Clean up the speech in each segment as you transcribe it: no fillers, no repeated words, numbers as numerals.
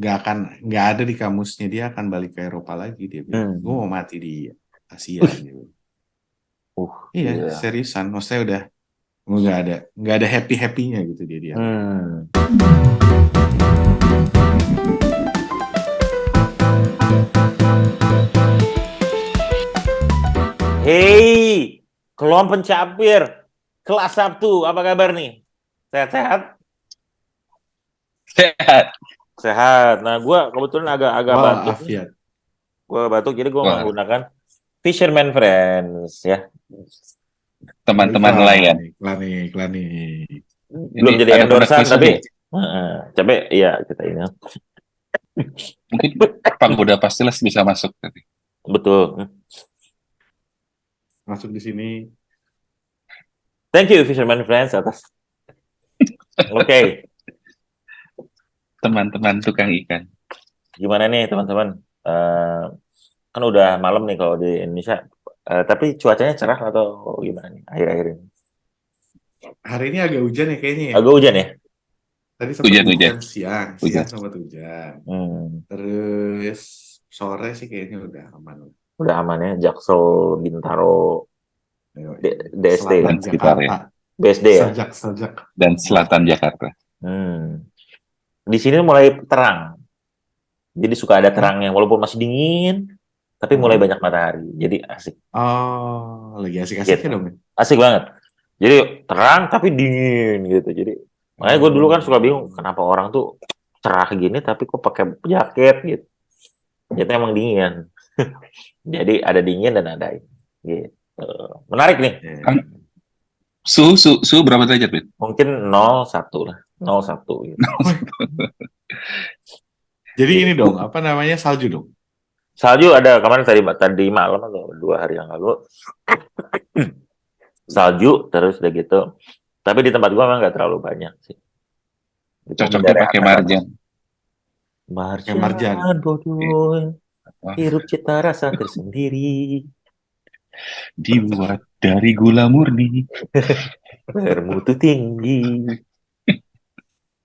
nggak ada di kamusnya, dia akan balik ke Eropa lagi, dia bilang. Gue mau mati di Asia gitu. Iya, Iya. seriusan. Maksudnya udah nggak ada happy-happynya gitu dia. Hmm. Hei, kelompok pencapir kelas Sabtu, apa kabar nih? Sehat-sehat? Sehat. Sehat. Nah, gue kebetulan agak batuk nih. Walafiat. Gue batuk, jadi gue Wah, menggunakan Fisherman Friends ya. Oh, teman-teman iklan, nelayan. iklan nih, iklan nih. Belum Ini jadi ada produk endorsan, khusus tapi nih. iya kita ini. Mungkin Pagoda Pastilas bisa masuk tadi. Betul. Masuk di sini. Thank you Fisherman Friends atas. Oke, Teman-teman tukang ikan. gimana nih teman-teman? Eh, kan udah malam nih kalau di Indonesia. Tapi cuacanya cerah atau gimana nih akhir-akhir ini? Hari ini agak hujan ya kayaknya ya. Agak hujan ya? Tadi sempat Hujan-hujan. hujan siang, Hujan. sempat hujan. Hmm, Terus sore sih kayaknya udah aman. udah aman ya. Jaksel, Bintaro, Ayo, DST Selatan kan? Dan Jakarta, sekitarnya. BSD ya? sejak. Dan selatan Jakarta. Hmm. Di sini mulai terang. Jadi suka ada Hah? terangnya walaupun masih dingin, tapi mulai Heeh. banyak matahari. Jadi asik Oh, lagi asik-asiknya gitu. dong. Ya? Asik banget. Jadi terang tapi dingin gitu. Jadi makanya gue dulu kan suka bingung Oh, kenapa orang tuh cerah gini tapi kok pakai jaket gitu. Jadi emang dingin. Jadi ada dingin dan ada ini. Gitu. Menarik nih. Kan ya. suhu berapa derajat, Bet? Mungkin 0,1 lah. 0,1 gitu. Wih, jadi ini Gitu. dong, apa namanya, salju dong. Salju ada kemarin tadi malam atau 2 hari yang lalu salju terus udah gitu. Tapi di tempat gua memang nggak terlalu banyak sih. Itu Cocoknya menghindari pakai atas-atas. marjan. Kayak marjan. Marjan Iya. bodoh, Wah, hirup cita rasa tersendiri, dibuat dari gula murni. bermutu tinggi.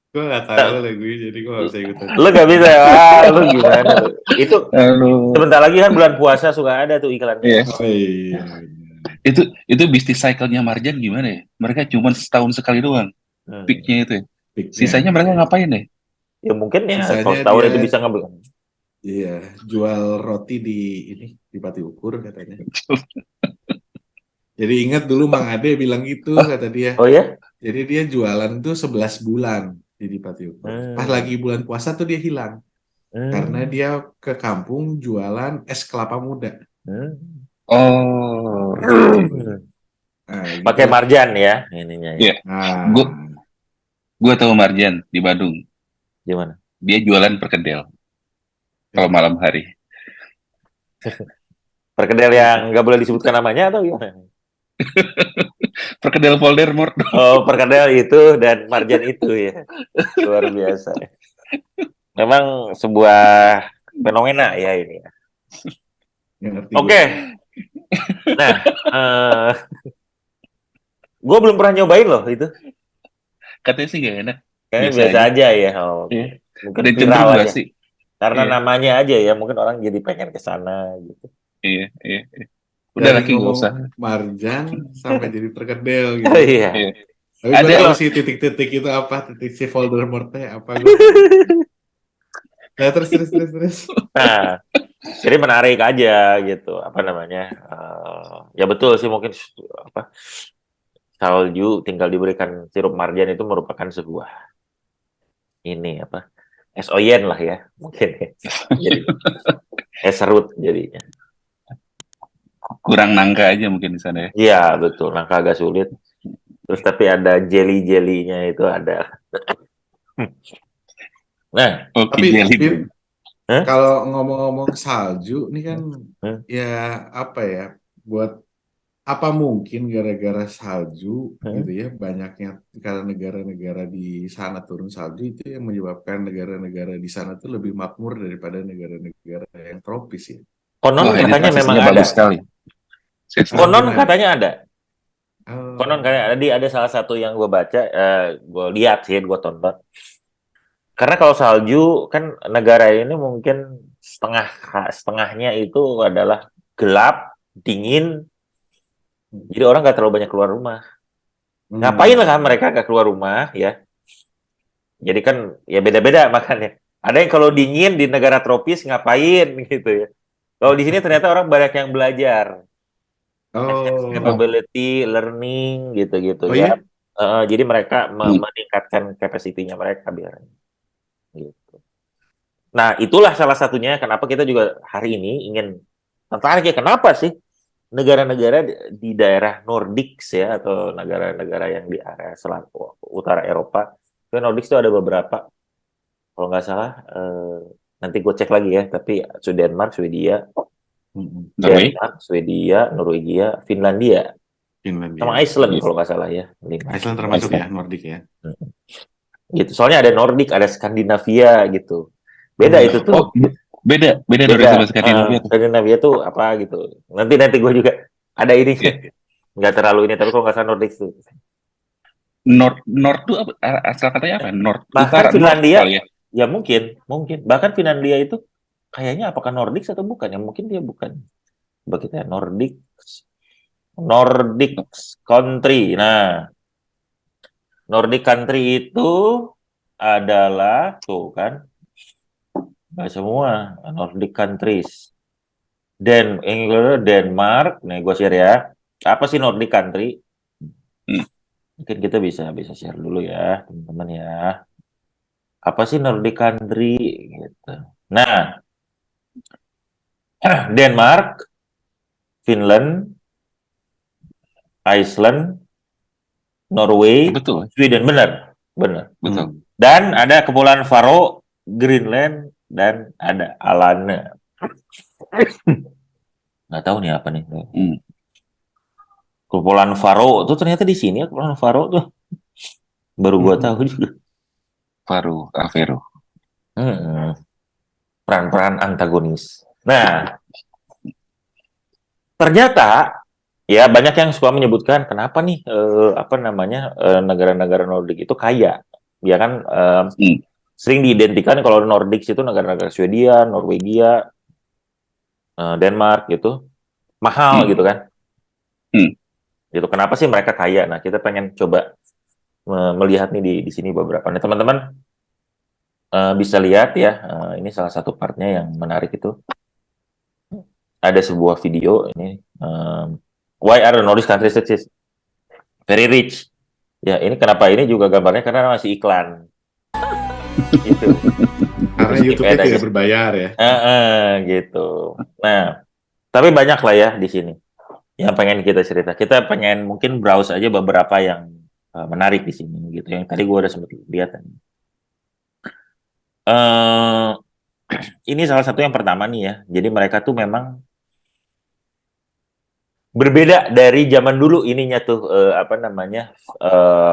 Gue gak tahu lagunya, jadi gue gak bisa ikutan. Lu gak bisa ya? Lu gimana lu? Itu Halo. sebentar lagi kan bulan puasa suka ada tuh iklannya. Iya. Oh iya. Itu bisnis cycle-nya marjan gimana ya? Mereka cuma setahun sekali doang. Hmm. Peak-nya itu ya. Sisanya Peaknya. mereka ngapain ya? Ya mungkin ya kalau Sisanya setahun dia, itu bisa ngambil. iya, jual roti di ini, di Pati Ukur katanya. Jadi ingat dulu Mang Ade bilang gitu, Oh, kata dia. Oh ya? Jadi dia jualan tuh 11 bulan di Pati Ukur. Pas Hmm. lagi bulan puasa tuh dia hilang. Karena Hmm. dia ke kampung jualan es kelapa muda. Hmm. oh, Gitu. Nah, Pakai gitulah. marjan ya ininya ya. ya. Gue Nah, gue tahu Marjan di Badung. Gimana? Dia jualan perkedel kalau ya, malam hari. Perkedel yang itu. nggak boleh disebutkan namanya atau gimana? Perkedel Voldemort. Oh, perkedel itu dan marjan itu ya. Luar biasa. Memang sebuah fenomena ya ini. Nggak ngerti gue. Oke, nah, gue belum pernah nyobain loh itu. Katanya sih gak enak. Kayaknya Biasa biasa aja. aja ya. Oh, Iya. oke. Mungkin Dan viral cenderung aja. basi. Karena Iya, namanya aja ya, mungkin orang jadi pengen ke sana gitu. iya, iya. Udah Dari lagi gak ngomong usah. marjan sampai jadi perkedel gitu. Oh iya. Iya. Tapi gue Ada tahu Loh, sih titik-titik itu apa, titik si Voldemortnya apa gue tahu. Nah, terus. nah, jadi menarik aja gitu. Apa namanya? Ya betul sih mungkin apa salju tinggal diberikan sirup marjan itu merupakan sebuah ini apa es oyen lah ya mungkin ya. Jadi es serut jadinya. kurang nangka aja mungkin di sana ya. Iya betul, nangka agak sulit. Terus tapi ada jelly-jellynya itu ada. Nah, Oke, Tapi jelly. Pin, huh? kalau ngomong-ngomong salju, ini kan Huh? ya apa ya, buat apa mungkin gara-gara salju Huh? gitu ya, banyaknya karena negara-negara di sana turun salju itu yang menyebabkan negara-negara di sana tuh lebih makmur daripada negara-negara yang tropis ya. Konon Wah, ini katanya memang transisinya ada. bagus sekali. Saya Ah, setuju. Konon gimana? katanya ada. Konon katanya Oh, ada salah satu yang gue baca, gue lihat sih, gue tonton. Karena kalau salju kan negara ini mungkin setengahnya itu adalah gelap, dingin, jadi orang nggak terlalu banyak keluar rumah. Ngapain lah kan mereka nggak keluar rumah ya? Jadi kan ya beda-beda makanya. Ada yang kalau dingin di negara tropis ngapain gitu ya. Kalau di sini ternyata orang banyak yang belajar, Oh, capability, learning gitu-gitu Oh ya. iya? Jadi mereka hmm, meningkatkan capacity-nya mereka biar gitu. Nah, itulah salah satunya kenapa kita juga hari ini ingin tertarik ya. Kenapa sih negara-negara di daerah Nordics ya atau negara-negara yang di area utara Eropa. Itu Nordics itu ada beberapa. Kalau nggak salah, nanti gue cek lagi ya. Tapi Norway, Denmark, Swedia, Norwegia, Finlandia, sama Finlandia. Iceland iya, kalau nggak salah ya. 5. Iceland termasuk ya, Iceland. Nordik ya. Gitu. Soalnya ada Nordik, ada Skandinavia gitu. Beda itu tuh. Oh, beda, beda Norway sama Beda. Skandinavia tuh. Skandinavia tuh apa gitu. Nanti gue juga ada ini. Iya. Nggak terlalu ini, tapi kalau nggak salah Nordik tuh. North tuh apa? Asal katanya apa? North, Bahkan utara, North Finlandia, kali ya. ya mungkin. Bahkan Finlandia itu kayaknya apakah Nordics atau bukan? Ya mungkin dia bukan. Coba kita Nordic country. Nah, Nordic country itu adalah tuh kan, nggak semua Nordic countries. Denmark, nih gue share ya. Apa sih Nordic country? Hmm, Mungkin kita bisa share dulu ya, teman-teman ya. Apa sih Nordic country gitu. Nah, Denmark, Finland, Iceland, Norway, betul, Sweden, benar. betul. Dan ada Kepulauan Faroe, Greenland, dan ada Alane. Nggak tahu nih apa nih. Hmm, Kepulauan Faroe tuh ternyata di sini ya, Kepulauan Faroe tuh. Baru gua tahu juga. Faroe, Avero. Hmm, peran-peran antagonis. Nah, ternyata ya banyak yang suka menyebutkan kenapa nih apa namanya negara-negara Nordik itu kaya. Ya kan Hmm, sering diidentikan kalau Nordics itu negara-negara Swedia, Norwegia, Denmark gitu mahal hmm, gitu kan. hmm. Gitu. Kenapa sih mereka kaya? Nah, kita pengen coba melihat nih di sini beberapa. Nih teman-teman bisa lihat ya, ini salah satu partnya yang menarik itu. Ada sebuah video ini. Why are the Nordic countries very rich? Ya, ini kenapa ini juga gambarnya karena masih iklan. Gitu. Karena Terus YouTube-nya skip aja. tidak berbayar ya. Gitu. Nah, tapi banyak lah ya di sini yang pengen kita cerita. Kita pengen mungkin browse aja beberapa yang menarik di sini gitu. Yang tadi gue udah sempat lihat. eh ini salah satu yang pertama nih ya. Jadi mereka tuh memang berbeda dari zaman dulu ininya tuh apa namanya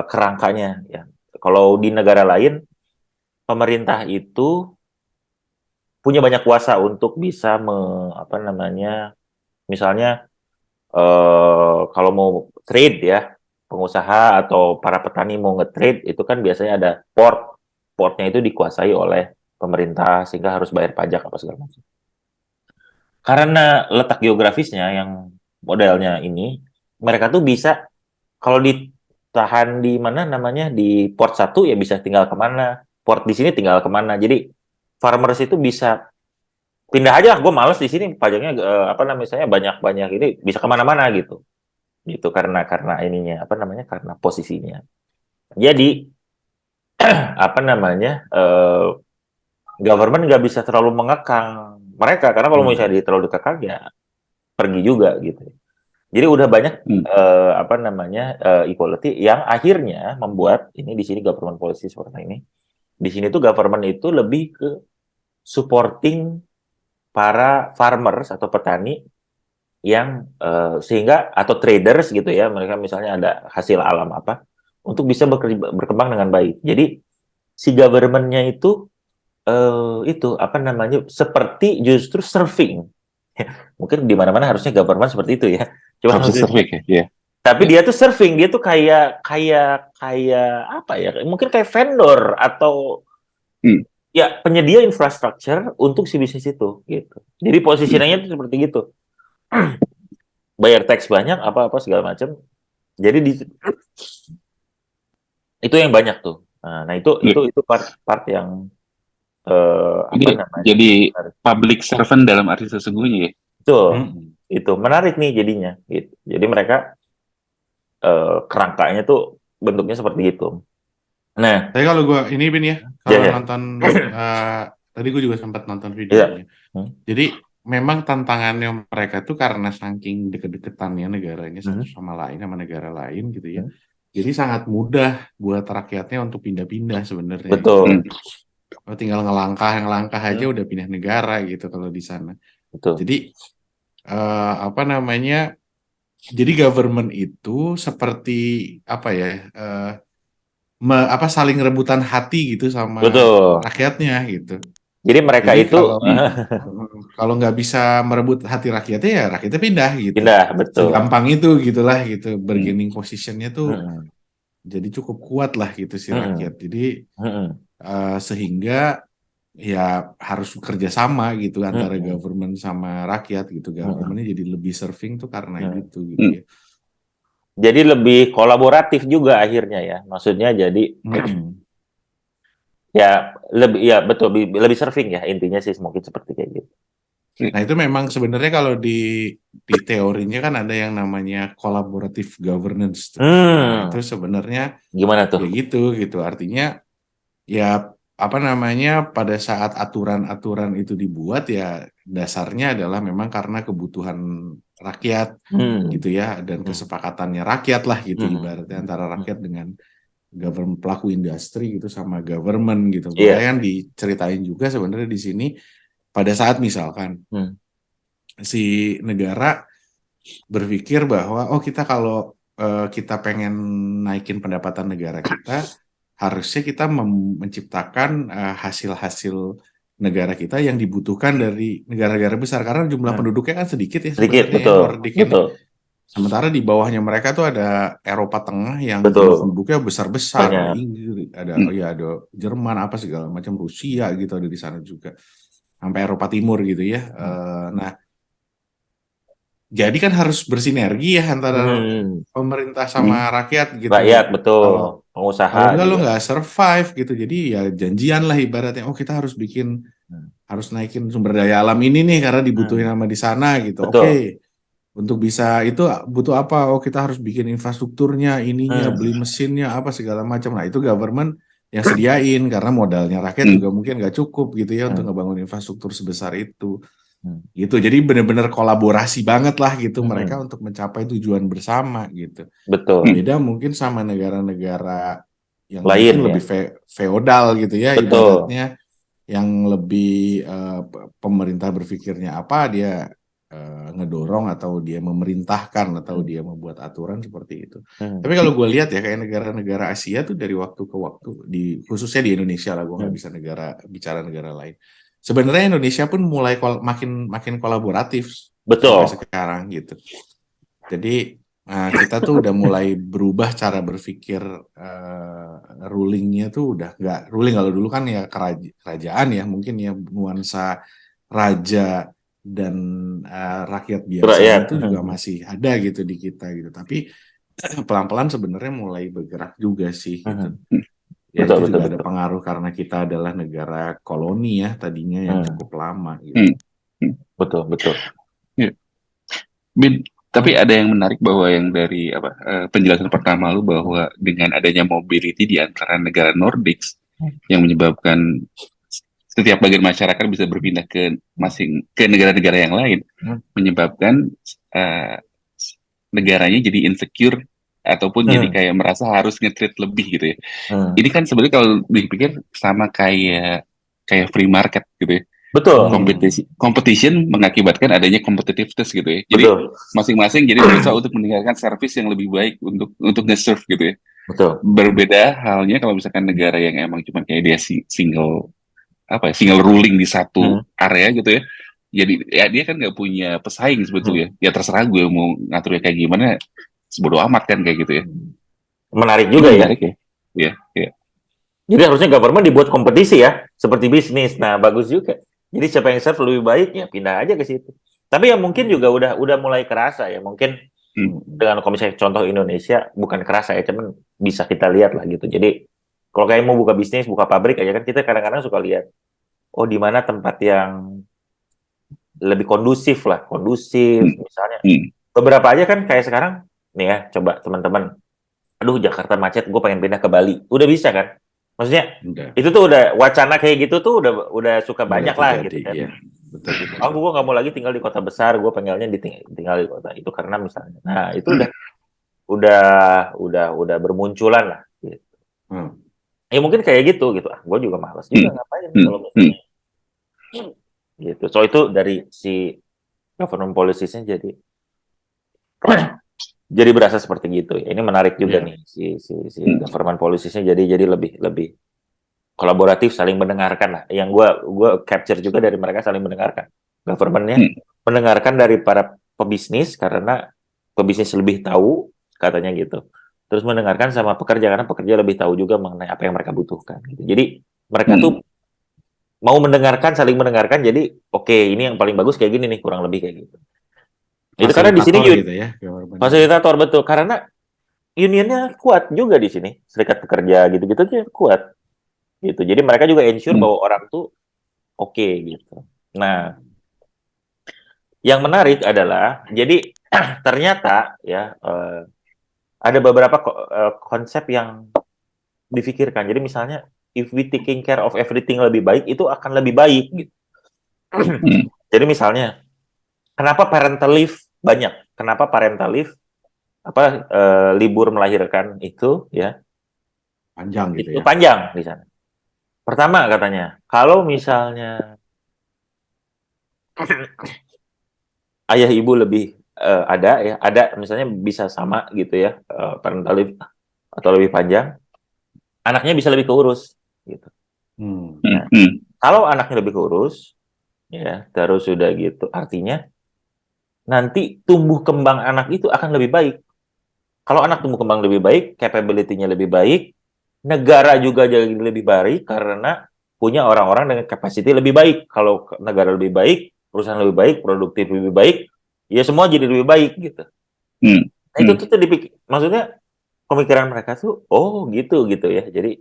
kerangkanya ya. Kalau di negara lain pemerintah itu punya banyak kuasa untuk bisa apa namanya misalnya kalau mau trade ya pengusaha atau para petani mau nge-trade itu kan biasanya ada portnya itu dikuasai oleh pemerintah sehingga harus bayar pajak apa segala macam. Karena letak geografisnya yang modelnya ini, mereka tuh bisa kalau ditahan di mana namanya di port satu ya bisa tinggal kemana, port di sini tinggal kemana. Jadi farmers itu bisa pindah aja, gue males di sini pajaknya apa namanya misalnya banyak-banyak ini bisa kemana-mana gitu, gitu karena ininya apa namanya karena posisinya. Jadi apa namanya government nggak bisa terlalu mengekang mereka karena kalau misalnya dia terlalu dikekang ya pergi juga gitu. Jadi udah banyak Hmm. apa namanya equality yang akhirnya membuat ini di sini government policy seperti ini. Di sini tuh government itu lebih ke supporting para farmers atau petani yang sehingga atau traders gitu ya mereka misalnya ada hasil alam apa untuk bisa berkembang dengan baik. Jadi si governmentnya itu apa namanya seperti justru surfing. Mungkin di mana-mana harusnya government seperti itu ya. Cuma Harusnya maksudnya survei ya. Iya. tapi Iya. dia tuh surfing, dia tuh kayak apa ya? Mungkin kayak vendor atau Ya penyedia infrastruktur untuk si bisnis itu gitu. Jadi positioningnya itu seperti gitu. Bayar tax banyak apa-apa segala macam. Jadi itu yang banyak tuh. Nah itu part yang apa Jadi namanya? jadi public servant dalam arti sesungguhnya ya. Betul. Hmm. Itu menarik nih jadinya gitu. Jadi mereka kerangkanya tuh bentuknya seperti itu. Nah, Tapi kalau gue ini Bin ya, ya kalau ya. nonton tadi gue juga sempat nonton Iya. videonya. Jadi memang tantangannya mereka tuh karena saking deket-deketannya negaranya satu sama lain sama negara lain gitu ya. Jadi sangat mudah buat rakyatnya untuk pindah-pindah sebenarnya gitu. Betul. Tinggal ngelangkah aja udah pindah negara gitu kalau di sana. Betul. Jadi apa namanya? Jadi government itu seperti apa ya? Saling rebutan hati gitu sama Betul. rakyatnya gitu. Jadi mereka Jadi itu kalau nggak bisa merebut hati rakyatnya ya rakyatnya pindah gitu. pindah, betul. Segampang itu gitulah gitu. Bargaining positionnya tuh Mm-mm. jadi cukup kuat lah gitu si Mm-mm. rakyat. Jadi Mm-mm. sehingga ya harus bekerja sama gitu antara Mm-mm. government sama rakyat gitu. Governmentnya jadi lebih serving tuh karena gitu gitu ya. Jadi lebih kolaboratif juga akhirnya ya. Maksudnya jadi ya betul lebih serving ya intinya sih mungkin seperti kayak gitu. Nah itu memang sebenarnya kalau di teorinya kan ada yang namanya collaborative governance tuh. Nah itu sebenarnya Gimana tuh? ya gitu artinya ya apa namanya pada saat aturan-aturan itu dibuat ya dasarnya adalah memang karena kebutuhan rakyat gitu ya dan kesepakatannya rakyat lah gitu ibaratnya antara rakyat dengan government pelaku industri gitu sama government gitu. Makanya yang diceritain juga sebenarnya di sini pada saat misalkan si negara berpikir bahwa kita kalau kita pengen naikin pendapatan negara kita harusnya kita menciptakan hasil-hasil negara kita yang dibutuhkan dari negara-negara besar karena jumlah penduduknya kan sedikit ya Sedikit, sebenarnya betul. Nordik ini. Betul. Sementara di bawahnya mereka tuh ada Eropa Tengah yang Betul. jumlah penduduknya besar-besar, ada Banyak. Inggris, ada Jerman apa segala macam, Rusia gitu ada di sana juga. Sampai Eropa Timur gitu ya. Nah, jadi kan harus bersinergi ya antara pemerintah sama rakyat gitu. Rakyat, betul. Kalau Pengusaha enggak lo juga. nggak survive gitu. Jadi ya janjian lah ibaratnya. Oh kita harus bikin, harus naikin sumber daya alam ini nih karena dibutuhin sama di sana gitu. Betul. Oke. Untuk bisa itu butuh apa? Oh kita harus bikin infrastrukturnya, ininya, beli mesinnya, apa segala macam. Nah itu government yang sediain karena modalnya rakyat juga mungkin nggak cukup gitu ya untuk ngebangun infrastruktur sebesar itu. Gitu. Jadi benar-benar kolaborasi banget lah gitu mereka untuk mencapai tujuan bersama gitu. Betul. Beda mungkin sama negara-negara yang Lain, mungkin ya? lebih feodal gitu ya Betul. ibaratnya yang lebih pemerintah berpikirnya apa dia ngedorong atau dia memerintahkan atau dia membuat aturan seperti itu. Tapi kalau gue lihat ya kayak negara-negara Asia tuh dari waktu ke waktu khususnya di Indonesia lah gue nggak bisa bicara negara lain. Sebenarnya Indonesia pun mulai makin kolaboratif Betul. sampai sekarang gitu. Jadi kita tuh udah mulai berubah cara berpikir rulingnya tuh udah nggak ruling kalau dulu kan ya kerajaan ya mungkin ya nuansa raja dan rakyat biasa itu juga masih ada gitu di kita gitu. Tapi pelan-pelan sebenarnya mulai bergerak juga sih gitu. Ya itu juga ada pengaruh karena kita adalah negara koloni ya tadinya yang cukup lama gitu. Betul. Bin, tapi ada yang menarik bahwa yang dari penjelasan pertama lu bahwa dengan adanya mobility di antara negara Nordics yang menyebabkan setiap bagian masyarakat bisa berpindah ke negara-negara yang lain, menyebabkan negaranya jadi insecure ataupun jadi kayak merasa harus nge-treat lebih gitu ya. Ini kan sebenarnya kalau dipikir sama kayak free market gitu ya. Betul. Competition mengakibatkan adanya competitiveness gitu ya. Jadi masing-masing jadi berusaha untuk meningkatkan service yang lebih baik untuk nge-serve gitu ya. Betul. Berbeda halnya kalau misalkan negara yang emang cuma kayak dia single ruling di satu area gitu ya. Jadi ya dia kan nggak punya pesaing sebetulnya. Ya terserah gue mau ngaturnya kayak gimana, sebodo amat kan kayak gitu ya. Menarik juga ya. Menarik ya. Iya. Jadi harusnya government dibuat kompetisi ya, seperti bisnis. Nah, bagus juga. Jadi siapa yang serve lebih baik ya pindah aja ke situ. Tapi ya mungkin juga udah mulai kerasa ya. Mungkin dengan kalau misalnya contoh Indonesia bukan kerasa ya, cuman bisa kita lihat lah gitu. Jadi kalau kayak mau buka bisnis, buka pabrik aja kan kita kadang-kadang suka lihat, oh di mana tempat yang lebih kondusif lah, kondusif misalnya. Beberapa aja kan kayak sekarang nih ya, coba teman-teman, aduh Jakarta macet, gue pengen pindah ke Bali, udah bisa kan? Maksudnya itu tuh udah wacana kayak gitu tuh udah suka banyak lah gitu kan. Iya. Betul, betul. Oh, gue nggak mau lagi tinggal di kota besar, gue pengennya tinggal di kota itu karena misalnya, nah itu udah bermunculan lah. Gitu. Ya mungkin kayak gitu. Gue juga malas juga ngapain kalau misalnya. Gitu. So itu dari si government policies-nya jadi berasa seperti gitu. Ini menarik juga nih si government policies-nya jadi lebih kolaboratif, saling mendengarkan lah. Yang gue capture juga dari mereka saling mendengarkan. Government-nya mendengarkan dari para pebisnis karena pebisnis lebih tahu katanya gitu. Terus mendengarkan sama pekerja karena pekerja lebih tahu juga mengenai apa yang mereka butuhkan. Gitu. Jadi mereka tuh mau mendengarkan, saling mendengarkan. Jadi oke, ini yang paling bagus kayak gini nih, kurang lebih kayak gitu. Itu karena di sini gitu ya, fasilitator betul karena unionnya kuat juga di sini, serikat pekerja gitu-gitu aja kuat. Gitu. Jadi mereka juga ensure bahwa orang tuh oke gitu. Nah, yang menarik adalah jadi ternyata ya ada beberapa konsep yang difikirkan. Jadi misalnya if we taking care of everything lebih baik itu akan lebih baik gitu. Jadi misalnya kenapa parental leave banyak? Kenapa parental leave libur melahirkan itu ya panjang gitu itu ya? panjang di sana. Pertama katanya kalau misalnya ayah ibu lebih ada misalnya bisa sama gitu ya parental leave atau lebih panjang, anaknya bisa lebih keurus gitu. Nah, kalau anaknya lebih keurus ya terus sudah gitu artinya nanti tumbuh kembang anak itu akan lebih baik. Kalau anak tumbuh kembang lebih baik, capability-nya lebih baik, negara juga jadi lebih baik karena punya orang-orang dengan capacity lebih baik. Kalau negara lebih baik, perusahaan lebih baik, produktif lebih baik, ya semua jadi lebih baik gitu. Nah, itu tuh dipikir, maksudnya pemikiran mereka tuh, oh gitu ya. Jadi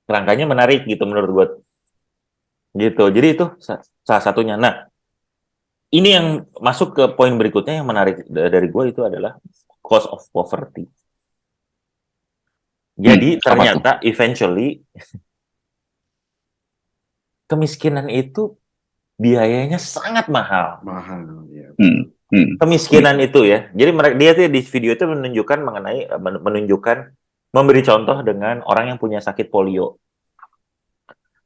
kerangkanya menarik gitu menurut gue. Gitu. Jadi itu salah satunya. Nah, ini yang masuk ke poin berikutnya yang menarik dari gue itu adalah cost of poverty. Jadi ternyata eventually kemiskinan itu biayanya sangat mahal. Ya. Kemiskinan itu ya. Jadi dia tuh di video itu menunjukkan memberi contoh dengan orang yang punya sakit polio.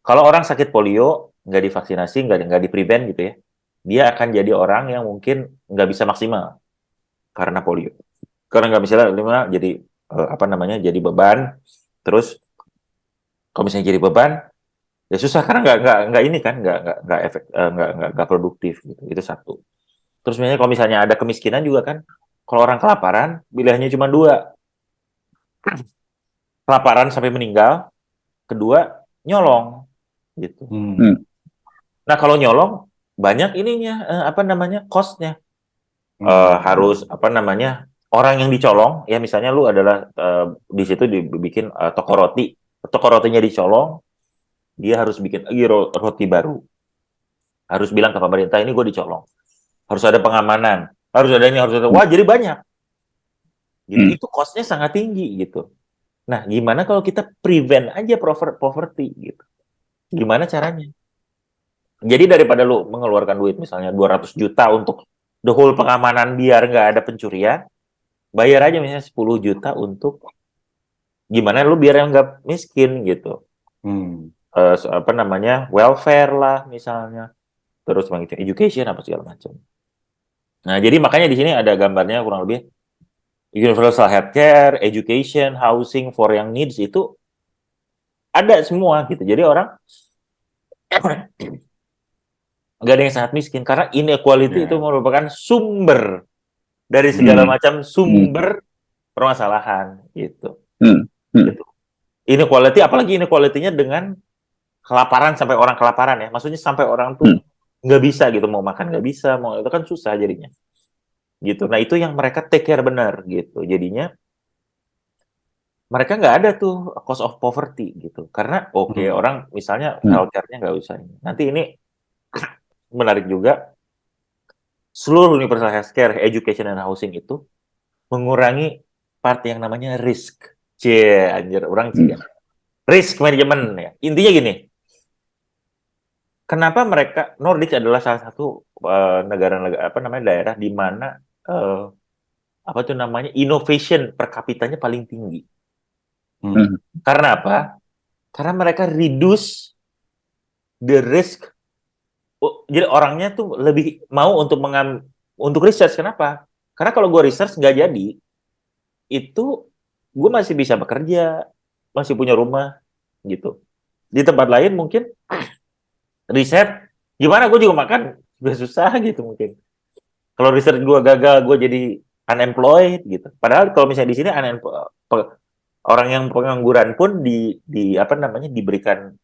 Kalau orang sakit polio nggak divaksinasi, nggak di-prevent gitu ya, dia akan jadi orang yang mungkin nggak bisa maksimal karena polio. Karena nggak bisa jadi jadi beban. Terus kalau misalnya jadi beban, ya susah karena nggak ini kan nggak efek nggak produktif gitu. Itu satu. Terus kalau misalnya ada kemiskinan juga kan, kalau orang kelaparan pilihannya cuma dua, kelaparan sampai meninggal, kedua nyolong gitu. Nah kalau nyolong banyak ininya costnya harus orang yang dicolong ya misalnya lu adalah di situ dibikin toko rotinya dicolong, dia harus bikin lagi roti baru, harus bilang ke pemerintah ini gue dicolong, harus ada pengamanan, harus ada ini, harus ada wah jadi banyak gitu. Itu costnya sangat tinggi gitu. Nah gimana kalau kita prevent aja poverty gitu, gimana caranya? Jadi daripada lu mengeluarkan duit misalnya 200 juta untuk the whole pengamanan biar nggak ada pencurian, bayar aja misalnya 10 juta untuk gimana lu biar yang nggak miskin gitu. Welfare lah misalnya, terus education apa segala macam. Nah jadi makanya di sini ada gambarnya kurang lebih universal healthcare, education, housing for yang needs itu ada semua gitu. Jadi orang nggak ada yang sangat miskin karena inequality itu merupakan sumber dari segala macam sumber permasalahan gitu. Gitu. Inequality, apalagi inequality-nya dengan kelaparan sampai orang kelaparan ya. Maksudnya sampai orang tuh nggak bisa gitu, mau makan nggak bisa, mau itu kan susah jadinya. Gitu. Nah itu yang mereka take care benar gitu. Jadinya mereka nggak ada tuh cost of poverty gitu. Karena orang misalnya healthcare-nya nggak usah. Nanti ini menarik juga. Seluruh universal healthcare, education, dan housing itu mengurangi part yang namanya risk. Anjir, orang risk management ya. Intinya gini, kenapa mereka Nordic adalah salah satu negara-negara daerah di mana innovation per kapitanya paling tinggi. Karena apa? Karena mereka reduce the risk. Jadi orangnya tuh lebih mau untuk research. Kenapa? Karena kalau gue research nggak jadi, itu gue masih bisa bekerja, masih punya rumah, gitu. Di tempat lain mungkin riset, gimana gue juga makan udah susah gitu mungkin. Kalau riset gue gagal, gue jadi unemployed gitu. Padahal kalau misalnya di sini orang yang pengangguran pun diberikan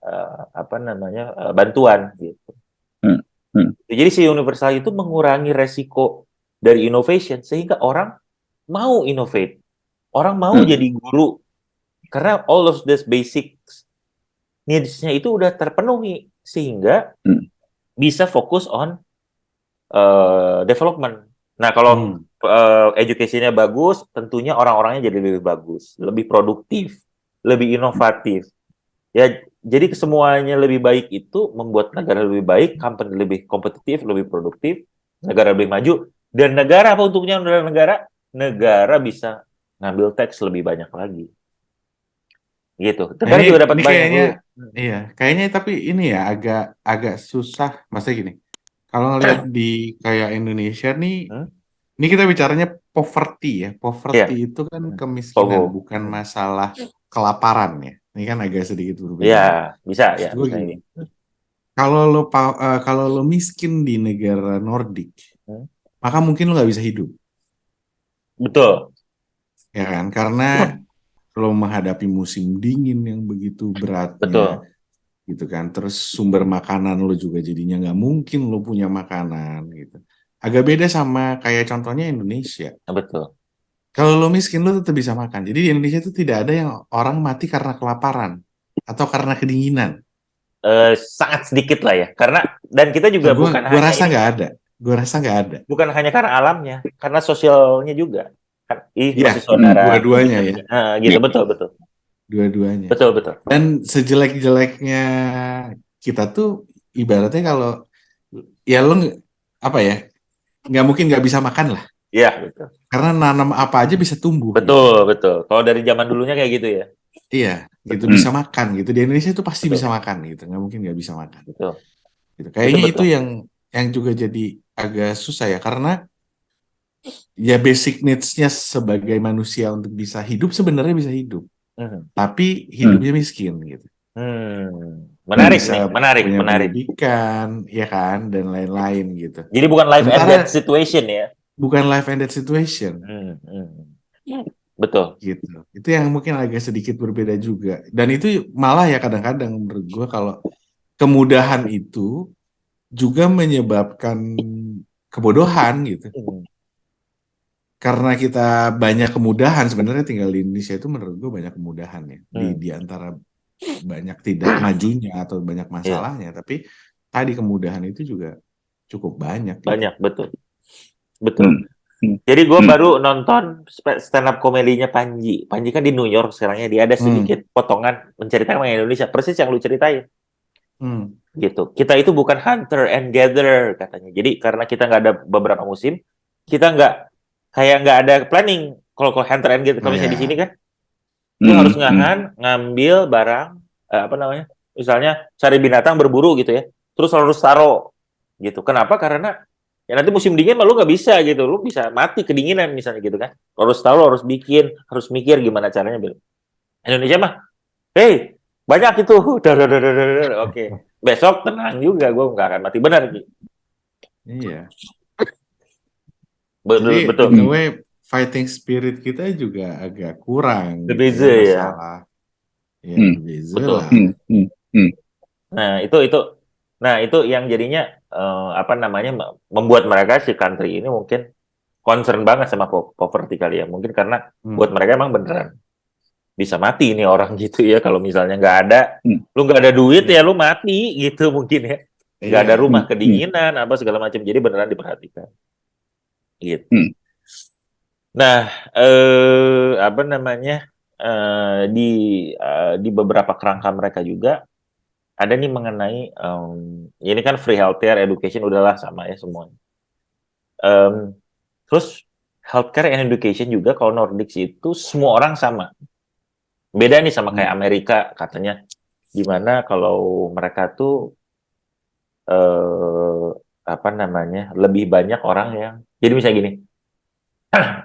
bantuan gitu. Jadi si universal itu mengurangi resiko dari innovation sehingga orang mau innovate, orang mau jadi guru karena all of this basic needs-nya itu udah terpenuhi sehingga bisa fokus on development. Nah kalau education-nya bagus, tentunya orang-orangnya jadi lebih bagus, lebih produktif, lebih inovatif. Ya, jadi kesemuanya lebih baik itu membuat negara lebih baik, company lebih kompetitif, lebih produktif, negara lebih maju, dan negara apa untungnya negara? Negara bisa ngambil teks lebih banyak lagi. Gitu. Negara juga dapat banyak. Kayaknya, iya, kayaknya tapi ini ya agak susah, maksudnya gini. Kalau ngelihat di kayak Indonesia nih, ini kita bicaranya poverty ya. Poverty itu kan kemiskinan, bukan masalah kelaparan ya. Ini kan agak sedikit berbeda. Iya, bisa ya. Gue gini, kalau lo miskin di negara Nordik, maka mungkin lo nggak bisa hidup. Betul. Ya kan? Karena lo menghadapi musim dingin yang begitu beratnya. Betul. Gitu kan. Terus sumber makanan lo juga jadinya nggak mungkin lo punya makanan gitu. Agak beda sama kayak contohnya Indonesia. Betul. Kalau lo miskin lo tetap bisa makan. Jadi di Indonesia itu tidak ada yang orang mati karena kelaparan atau karena kedinginan. Sangat sedikit lah ya. Karena dan kita juga Gue rasa nggak ada. Gue rasa nggak ada. Bukan hanya karena alamnya, karena sosialnya juga. Masih saudara. Dua-duanya ya. Gitu betul. Dua-duanya. Betul. Dan sejelek-jeleknya kita tuh ibaratnya kalau ya lo nggak mungkin nggak bisa makan lah. Iya, betul. Karena nanam apa aja bisa tumbuh. Betul. Kalau dari zaman dulunya kayak gitu ya. Iya, gitu bisa makan gitu. Di Indonesia itu pasti bisa makan gitu. Nggak mungkin nggak bisa makan. Betul. Gitu. Kayaknya itu yang juga jadi agak susah ya. Karena ya basic needs-nya sebagai manusia untuk bisa hidup sebenarnya bisa hidup. Tapi hidupnya miskin gitu. Menarik bisa nih, punya menarik. pendidikan, ya kan, dan lain-lain gitu. Jadi bukan life and death situation ya? Bukan life and death situation. Betul. Gitu. Itu yang mungkin agak sedikit berbeda juga. Dan itu malah ya kadang-kadang menurut gue kalau kemudahan itu juga menyebabkan kebodohan gitu. Karena kita banyak kemudahan, sebenarnya tinggal di Indonesia itu menurut gue banyak kemudahan ya. Di antara banyak tidak majunya atau banyak masalahnya, tapi tadi kemudahan itu juga cukup banyak. Banyak, gitu. Betul. Jadi gue baru nonton stand up komedinya Panji. Panji kan di New York sekarangnya, dia ada sedikit potongan menceritakan mengenai Indonesia, persis yang lu ceritain. Gitu. Kita itu bukan hunter and gatherer katanya. Jadi karena kita nggak ada beberapa musim, kita nggak ada planning. Kalau hunter and gatherer, kalau misalnya di sini kan, lu harus ngambil barang, misalnya cari binatang, berburu gitu ya, terus harus taruh gitu. Kenapa? Karena ya nanti musim dingin malu nggak bisa gitu, lu bisa mati kedinginan misalnya gitu kan. Harus taruh, harus mikir gimana caranya. Indonesia mah, hey, banyak itu, oke. Besok tenang juga, gue nggak akan mati benar gitu. Iya. Betul. In a way, fighting spirit kita juga agak kurang gitu Berbeza ya, ya. masalah ya Hmm. berbeza Betul. lah. Nah, itu yang jadinya apa namanya membuat mereka si country ini mungkin concern banget sama poverty kali ya. Mungkin karena buat mereka emang beneran bisa mati ini orang gitu ya, kalau misalnya nggak ada, lu nggak ada duit ya lu mati gitu mungkin ya. Nggak ada rumah, kedinginan apa segala macam, jadi beneran diperhatikan gitu. Nah, apa namanya, di beberapa kerangka mereka juga ada nih mengenai ini kan free healthcare, education udahlah sama ya semuanya. Terus healthcare and education juga kalau Nordics itu semua orang sama. Beda nih sama kayak Amerika katanya, gimana kalau mereka tuh apa namanya, lebih banyak orang yang, jadi misalnya gini,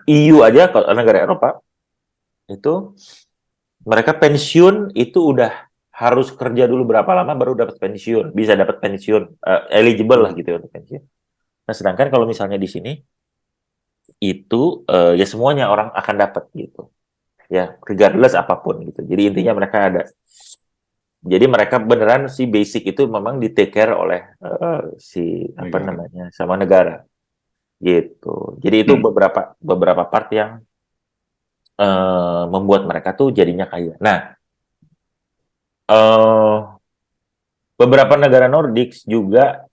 EU aja kalau negara Eropa itu mereka pensiun itu udah harus kerja dulu berapa lama baru dapat pensiun, bisa dapat pensiun, eligible lah gitu ya untuk pensiun. Nah, sedangkan kalau misalnya di sini itu ya semuanya orang akan dapat gitu. Ya, regardless apapun gitu. Jadi intinya mereka ada. Jadi mereka beneran si basic itu memang di take care oleh si apa namanya, sama negara. Gitu. Jadi itu beberapa part yang membuat mereka tuh jadinya kaya. Nah, beberapa negara Nordics juga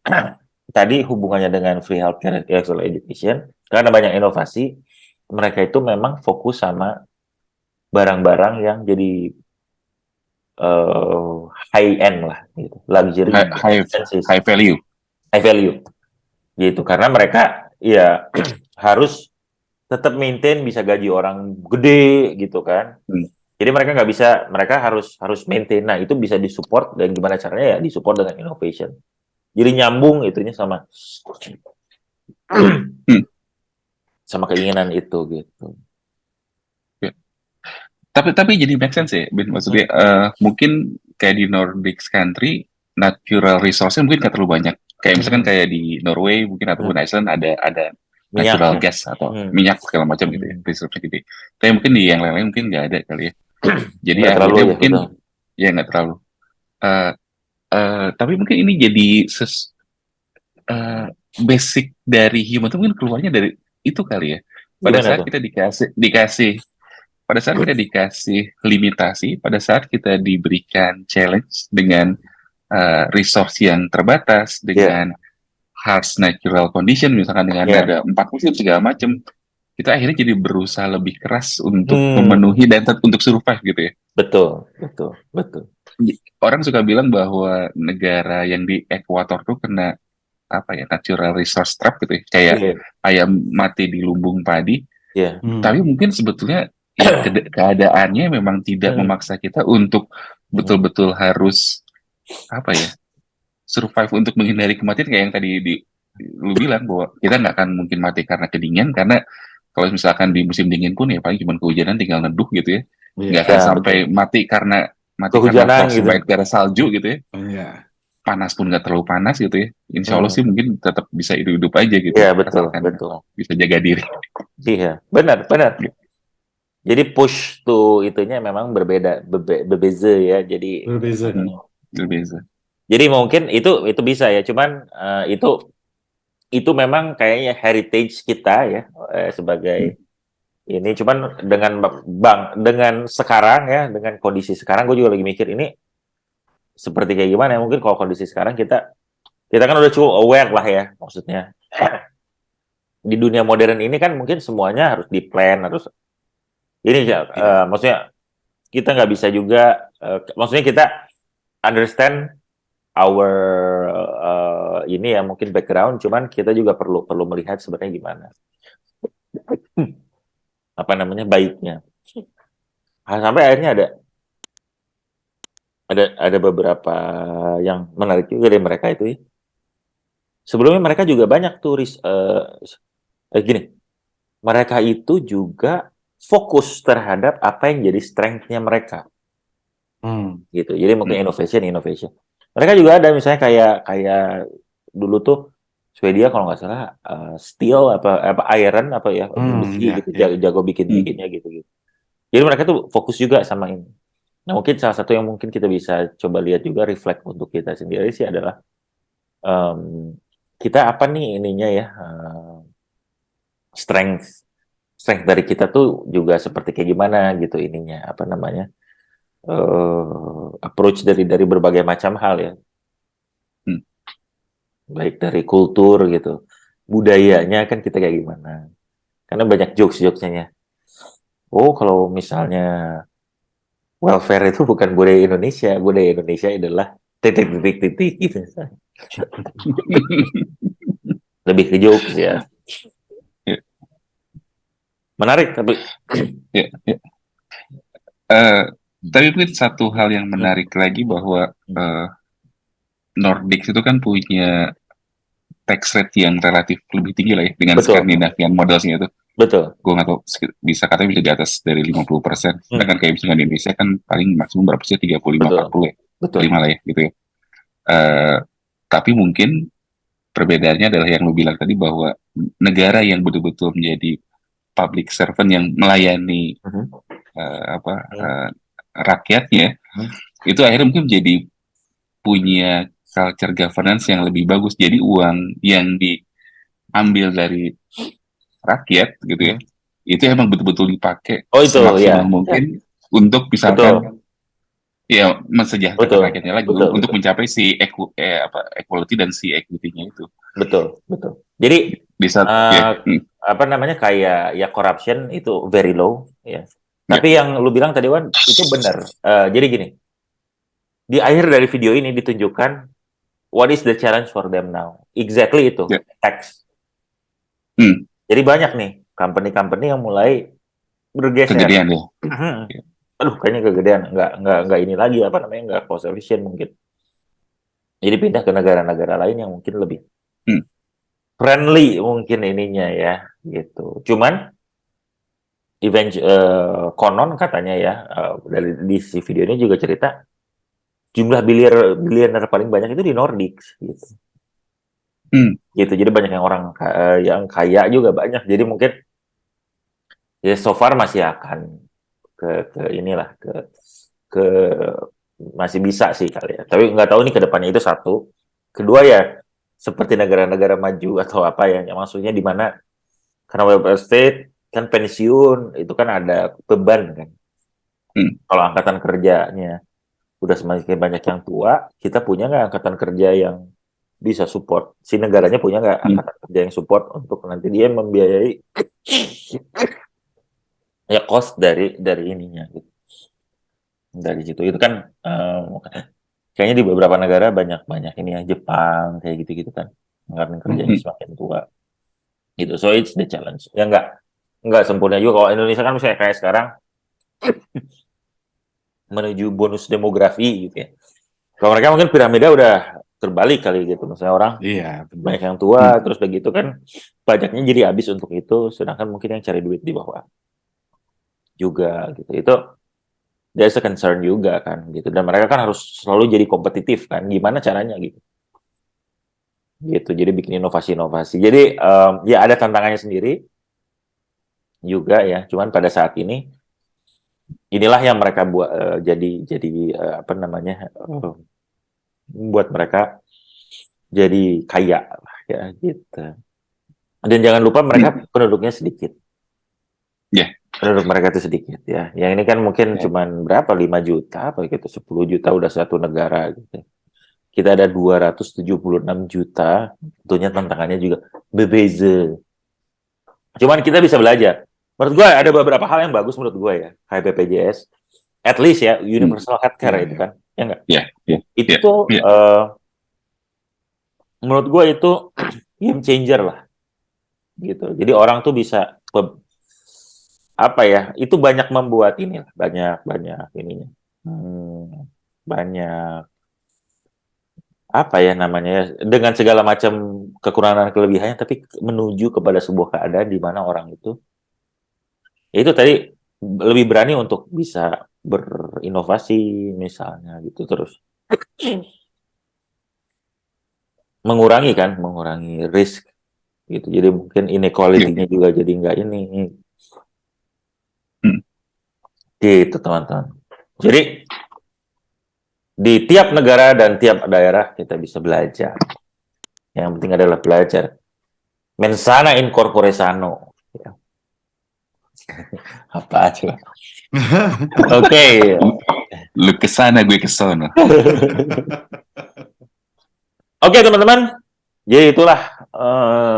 tadi hubungannya dengan free healthcare and excellent education, karena banyak inovasi, mereka itu memang fokus sama barang-barang yang jadi high end lah, gitu, luxury, high value, gitu. Karena mereka ya harus tetap maintain bisa gaji orang gede, gitu kan. Jadi mereka nggak bisa, mereka harus maintain. Nah, itu bisa disupport, dan gimana caranya ya disupport dengan innovation. Jadi nyambung itunya sama sama keinginan itu gitu. Tapi jadi make sense ya, Ben. Maksudnya mungkin kayak di Nordics country natural resource-nya mungkin nggak terlalu banyak. Kayak misalkan kayak di Norway mungkin ataupun Iceland ada Minyak, natural gas atau minyak segala macam gitu ya, resource gede. Tapi mungkin di yang lain-lain mungkin nggak ada kali ya. Jadi nggak terlalu akhirnya ya, mungkin betul. ya nggak terlalu. Tapi mungkin ini jadi basic dari human itu mungkin keluarnya dari itu kali ya. Pada Gimana saat tuh? kita pada saat kita dikasih limitasi, pada saat kita diberikan challenge dengan resource yang terbatas, dengan harsh natural condition, misalkan dengan ada 4 musim segala macam, kita akhirnya jadi berusaha lebih keras untuk memenuhi dan untuk survive gitu ya. Betul. Orang suka bilang bahwa negara yang di ekuator tuh kena apa ya, natural resource trap gitu ya, kayak ayam mati di lumbung padi. Tapi mungkin sebetulnya ya keadaannya memang tidak memaksa kita untuk betul-betul harus apa ya, survive untuk menghindari kematian, kayak yang tadi lu bilang bahwa kita nggak akan mungkin mati karena kedinginan, karena kalau misalkan di musim dingin pun ya paling cuma kehujanan tinggal neduh gitu ya, nggak akan sampai mati karena kehujanan gitu, frostbite karena salju gitu ya. Panas pun nggak terlalu panas gitu ya, insya Allah sih mungkin tetap bisa hidup-hidup aja gitu, asalkan bisa jaga diri. Iya, benar. Jadi push tuh itunya memang berbeza ya. Jadi berbeza. Jadi mungkin itu bisa ya. Cuman itu memang kayaknya heritage kita ya, sebagai ini. Cuman dengan sekarang ya, dengan kondisi sekarang, gue juga lagi mikir ini seperti kayak gimana ya. Mungkin kalau kondisi sekarang kita kan udah cukup aware lah ya, maksudnya. Di dunia modern ini kan mungkin semuanya harus di-plan, harus ini ya, maksudnya kita nggak bisa juga, maksudnya kita understand our ini ya mungkin background, cuman kita juga perlu melihat sebenarnya gimana apa namanya baiknya. Sampai akhirnya ada beberapa yang menarik juga dari mereka itu ya. Sebelumnya mereka juga banyak turis gini, mereka itu juga fokus terhadap apa yang jadi strength-nya mereka. Gitu. Jadi mungkin innovation. Mereka juga ada misalnya kayak dulu tuh Swedia kalau nggak salah steel apa iron apa ya besi Ya, gitu ya. jago bikinnya gitu gitu. Jadi mereka tuh fokus juga sama ini. Nah mungkin salah satu yang mungkin kita bisa coba lihat juga reflect untuk kita sendiri sih adalah em, kita apa nih ininya ya strength strength dari kita tuh juga seperti kayak gimana gitu ininya apa namanya approach dari berbagai macam hal ya Hmm. baik dari kultur gitu budayanya kan kita kayak gimana karena banyak jokesnya oh kalau misalnya welfare itu bukan budaya Indonesia adalah titik gitu lebih ke jokes ya Ya, menarik tapi ya, ya. Eh, tapi mungkin satu hal yang menarik lagi bahwa Nordics itu kan punya tax rate yang relatif lebih tinggi lah ya dengan betul Scandinavian modelsnya itu. betul Gue nggak tahu bisa katanya bisa di atas dari 50%. Sedangkan kayak misalnya di Indonesia kan paling maksimum berapa sih 35 betul 40 ya. betul 5 lah ya gitu ya. Eh, tapi mungkin perbedaannya adalah yang lu bilang tadi bahwa negara yang betul-betul menjadi public servant yang melayani apa rakyatnya itu akhirnya mungkin menjadi punya culture governance yang lebih bagus. Jadi uang yang diambil dari rakyat gitu ya, itu emang betul-betul dipakai oh itu ya semaksimal mungkin untuk misalkan betul ya mensejahterakan betul rakyatnya lagi betul untuk betul mencapai si equality dan si equity-nya itu. betul jadi Di saat eh, ya, apa namanya kayak ya corruption itu very low ya ya, tapi yang lu bilang tadi Wan itu benar. Jadi gini di akhir dari video ini ditunjukkan what is the challenge for them now exactly itu ya. tax Hmm, jadi banyak nih company-company yang mulai bergeser kegedean ya. Ya. aduh kayaknya kegedean nggak ini lagi apa namanya nggak cost efficient mungkin jadi pindah ke negara-negara lain yang mungkin lebih Hmm, friendly mungkin ininya ya gitu cuman konon katanya ya dari di si video ini juga cerita jumlah biliuner paling banyak itu di Nordics gitu hmm, gitu jadi banyak yang orang yang kaya juga banyak jadi mungkin ya so far masih akan ke inilah ke masih bisa sih kali ya. Tapi nggak tahu nih ke depannya itu satu. Kedua ya seperti negara-negara maju atau apa ya, yang maksudnya di mana karena welfare state kan pensiun itu kan ada beban kan. hmm, Kalau angkatan kerjanya udah semakin banyak yang tua, kita punya nggak angkatan kerja yang bisa support? Si negaranya punya nggak hmm, angkatan kerja yang support untuk nanti dia membiayai ya cost dari ininya gitu. Dari situ itu kan kayaknya di beberapa negara banyak ini ya Jepang kayak gitu-gitu kan angkatan kerjanya hmm, semakin tua gitu so it's the challenge ya nggak sempurna juga kalau Indonesia kan misalnya kayak sekarang menuju bonus demografi gitu ya kalau mereka mungkin piramida udah terbalik kali gitu misalnya orang Iya, benar. banyak yang tua hmm, terus begitu kan pajaknya jadi habis untuk itu sedangkan mungkin yang cari duit di bawah juga gitu itu there's a concern juga kan gitu dan mereka kan harus selalu jadi kompetitif kan gimana caranya gitu gitu jadi bikin inovasi-inovasi jadi ya ada tantangannya sendiri juga ya cuman pada saat ini inilah yang mereka buat jadi apa namanya buat mereka jadi kaya lah ya gitu dan jangan lupa mereka hmm. penduduknya sedikit Ya, penduduk mereka itu sedikit ya yang ini kan mungkin ya. cuman berapa 5 juta apa gitu 10 juta udah satu negara gitu kita ada 276 juta tentunya tantangannya juga berbeza cuman kita bisa belajar menurut gue ada beberapa hal yang bagus menurut gue ya kayak BPJS at least ya Hmm, universal healthcare Iya, itu iya. kan ya enggak ya, ya, itu ya, tuh ya. menurut gue itu game changer lah gitu jadi orang tuh bisa apa ya itu banyak membuat ini lah banyak banyak ininya banyak apa ya namanya ya dengan segala macam kekurangan dan kelebihannya tapi menuju kepada sebuah keadaan di mana orang itu ya itu tadi lebih berani untuk bisa berinovasi misalnya gitu terus mengurangi risk gitu. Jadi mungkin inequality-nya juga jadi nggak ini. Gitu teman-teman. Jadi di tiap negara dan tiap daerah kita bisa belajar. Yang penting adalah belajar. Mensana in corpore sano. Ya. Apa aja. Oke. Lu kesana, gue kesono. Oke teman-teman. Jadi itulah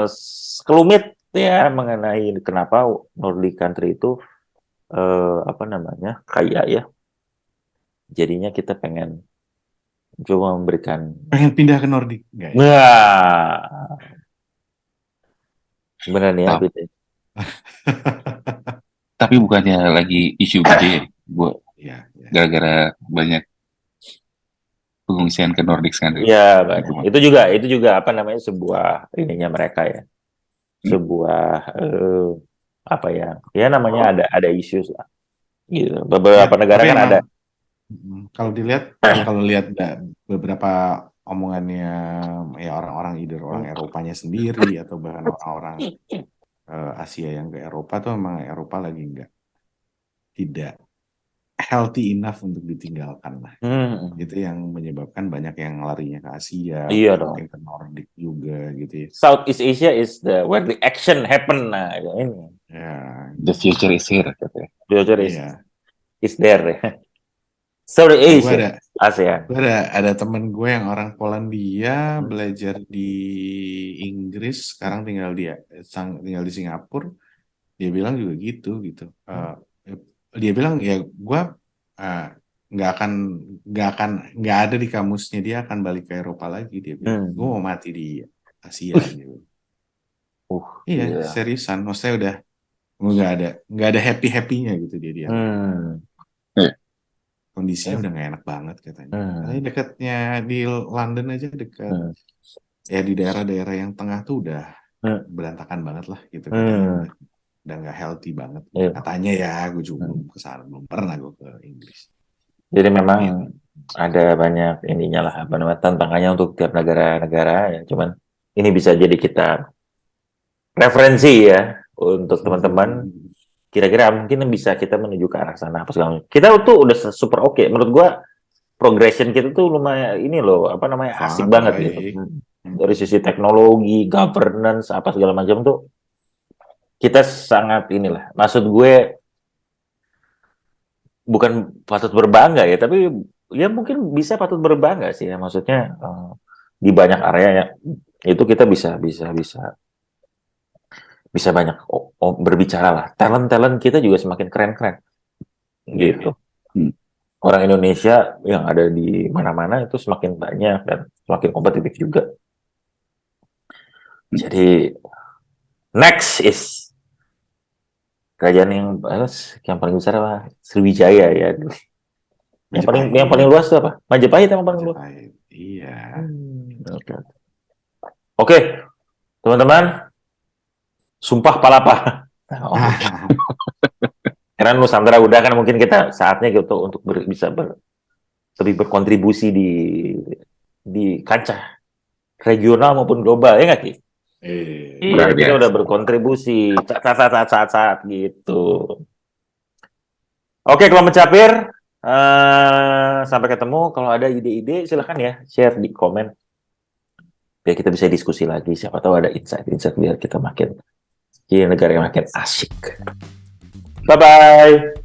sekelumit ya mengenai kenapa Nordic country itu kaya ya. Jadinya kita pengen coba memberikan. Pengen pindah ke Nordic, enggak ya? Nah, beneran ya, Tapi- gitu. Tapi bukannya lagi isu gede ya, gue Iya, iya. gara-gara banyak pengungsian ke Nordic kan. Iya, banyak. Itu juga apa namanya sebuah ininya mereka ya. Sebuah apa ya? Ya namanya ada isu lah. Gitu. Beberapa Ya, negara tapi kan emang, ada. kalau lihat beberapa omongannya ya orang-orang orang Eropanya sendiri atau bahkan orang-orang Asia yang ke Eropa tuh emang Eropa lagi tidak healthy enough untuk ditinggalkan lah. Itu yang menyebabkan banyak yang larinya ke Asia, Iya mungkin ke Nordic juga gitu ya. Southeast Asia is where the action happen. Nah, ini. Ya, The future is here. Future iya. is there. Southeast Asia. ASEAN. Gue ada temen gue yang orang Polandia belajar di Inggris, sekarang tinggal di Singapura. Dia bilang juga gitu. Dia bilang ya gue nggak ada di kamusnya dia akan balik ke Eropa lagi. Dia bilang gue mau mati di Asia gitu. Iya, seriusan. Maksudnya udah nggak ada happy-happynya gitu dia. Kondisinya udah nggak enak banget katanya. Dekatnya di London aja dekat. Ya di daerah-daerah yang tengah tuh udah berantakan banget lah gitu katanya. Udah nggak healthy banget. Katanya ya, gue juga kesana belum pernah gue ke Inggris. Jadi memang ada banyak ininya lah, apa namanya, tantangannya untuk tiap negara-negara ya. Cuman ini bisa jadi kita referensi ya untuk teman-teman. Kira-kira mungkin bisa kita menuju ke arah sana apa segala macam. Kita tuh udah super oke. Menurut gua progression kita tuh lumayan ini loh, apa namanya, asik banget gitu. Dari sisi teknologi, governance, apa segala macam tuh kita sangat inilah. Maksud gue bukan patut berbangga ya, tapi ya mungkin bisa patut berbangga sih ya. Maksudnya di banyak area ya itu kita bisa banyak berbicara lah. Talent kita juga semakin keren-keren gitu. Orang Indonesia yang ada di mana-mana itu semakin banyak dan semakin kompetitif juga. Jadi next is kerajaan yang paling besar apa? Sriwijaya ya. Yang paling luas itu apa? Majapahit yang paling luas. Iya. Oke, teman-teman. Sumpah palapa. Karena Nusantara udah kan mungkin kita saatnya gitu untuk bisa lebih berkontribusi di kancah regional maupun global ya nggak Ki? Iya, kita udah berkontribusi saat gitu. Oke, kalau mencapir sampai ketemu. Kalau ada ide-ide silahkan ya share di komen biar kita bisa diskusi lagi. Siapa tahu ada insight biar kita makin jadi negara yang makin asik. Bye-bye.